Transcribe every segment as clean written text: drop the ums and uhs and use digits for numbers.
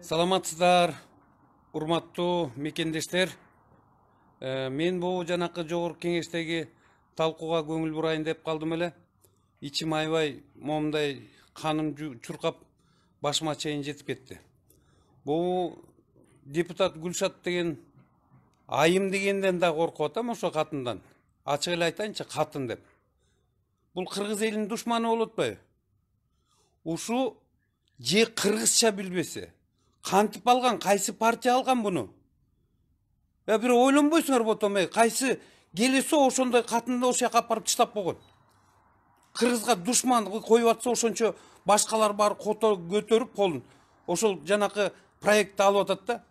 Саламатсыздар, урматтуу мекендештер. Мен бул жанакы жогорку кеңештеги талкууга көңүл бурайын деп калдым эле. Ичим аябай момундай каным чуркап башыма чейин жетип кетти. Бул депутат Гүлшат деген айым дегенден да коркуп атам ошо катындан. Ачык эле айтайынчы, катын деп. Бул кыргыз элинин душманы болуп атпайбы? Ушу же кыргызча билбесе, кантип алган, кайсы партия алган буну? Бир ойлонбойсуңар ботом, кайсы келесе ошондой катынды ошол жака апарып таштап койгон. Кыргызга душман коюп атса ошончо башкалар бар көтөрүп колун. Ошол жанакы проектти алып атат да.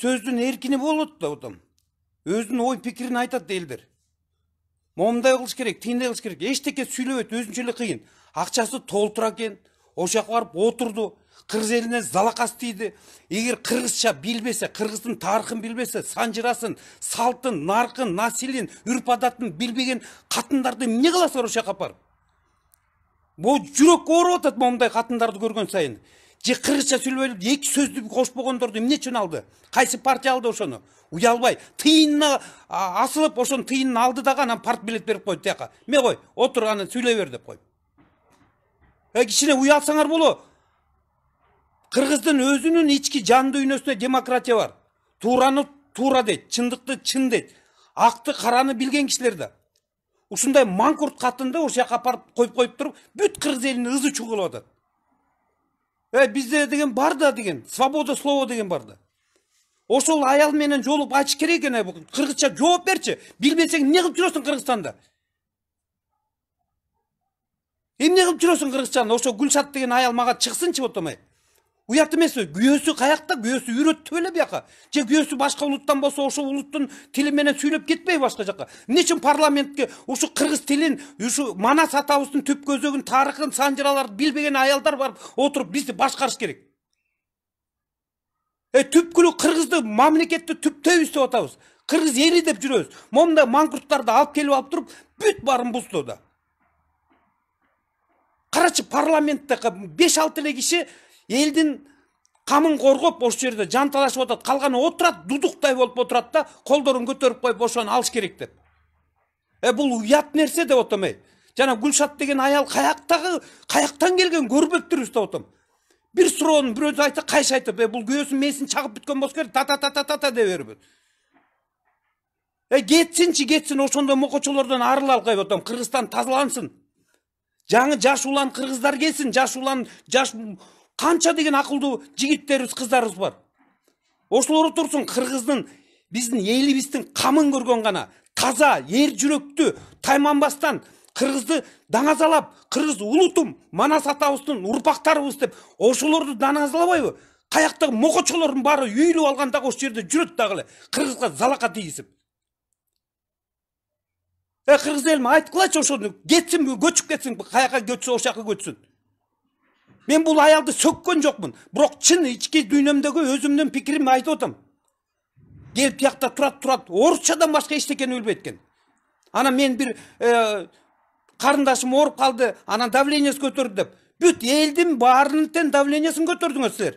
Сөздүн эркини болот да ботом. Өзүнүн ой пикирин айтат элдер. Момундай кылыш керек, тигиндей кылыш керек. Эчтеке сүйлөбөйт, өзүнчө эле кыйын. Акчасы толтура экен, ошол жака барып отурду. Кыргыз элине залакас тийди. Эгер кыргызча билбесе, кыргыздын тарыхын билбесе, санжырасын, салтын, наркын, насилин, үрп адатын билбеген катындарды эмне кыласыңар ошол жака апарып? Бул жүрөк ооруп атат момундай катындарды көргөн сайын. Же кыргызча сүйлөбөй, эки сөздү кошпогондорду эмне үчүн алды? Кайсы партия алды ошону? Уялбай, тыйынына асылып, ошонун тыйынын алды дагы анан парт билет берип койду тияка. Ме кой, отур аны сүйлөй бер деп коюп. Кичине уялсаңар боло. Кыргыздын өзүнүн ички жан дүйнөсүнө демократия бар. Туураны туура дейт, чындыкты чын дейт. Акты караны билген кишилер да. Ушундай маңкурт катынды ошол жака апарып коюп туруп, бүт кыргыз элинин ызы чуу кылып атат. Бизде деген бар да деген, свобода слова деген бар да. Ошол аял менен жолуп айтыш керек экен, кыргызча жооп берчи. Билбесең эмне кылып жүрөсүң Кыргызстанда? Эмне кылып жүрөсүң Кыргызчаны? Ошо Гүлшат деген аял мага чыксынчы ботом. Уят эмеспи? Күйөөсү каякта? Күйөөсү үйрөттү эле бияка. Же күйөөсү башка улуттан болсо, ошо улуттун тили менен сүйлөп кетпей башка жака. Эмне үчүн парламентке ушу кыргыз тилин, ушу Манас атабыздын түп көзөгүн, тарыхын, санжыраларды билбеген аялдар барып отуруп бизди башкарыш керек? Түпкүлү кыргызды мамлекетти түптөйбүз деп атабыз. Кыргыз эли деп жүрөбүз. Момундай маңкурттарды алып келип алып туруп, бүт барын бузду да. Карачы, парламентте 5-6 эле киши элдин камын коргоп ошол жерде жанталашып атат, калганы отурат, дудуктай болуп отурат да, колдорун көтөрүп коюп ошону алыш керек деп. Бул уят нерсе деп отом. Жана Гүлшат деген аял каяктан келген көрбөптүрүз деп отом. Бир суроонун бирөөсү айтса, кайсы айтып, бул күйөөсүн месин чагып бүткөн болсо керек, та деп берип. Кетсин, ошондой мокочолордон арылалык деп отом. Кыргызстан тазалансын. Жаңы жаш улан кыргыздар келсин, жаш канча деген акылдуу жигиттерибиз, кыздарыбыз бар. Ошолор турсун, кыргыздын, биздин элибиздин камын көргөн гана, таза, эр жүрөктүү, тайманбастан кыргызды даңазалап, кыргыз улутум, Манас атабыздын урпактарыбыз деп, ошолорду даңазалабайбы? Каяктагы мокочолордун баары үйүлүп алган дагы ошол жерде жүрөт дагы эле, кыргызга залака тийгизип. Кыргыз элим айткылачы ошону, кетсин, көчүп кетсин, каяка көчсө ошол жака көчсүн. Мен бул аялды сөккөн жокмун, бирок чын ички дүйнөмдөгү өзүмдүн пикиримди айтып атам. Келип тиякта турат, орусчадан башка эчтекени билбейт экен. Анан мен бир карындашым ооруп калды, анан давлениеси көтөрдү деп. Бүт элдин баарынын давлениесин көтөрдүңөр силер.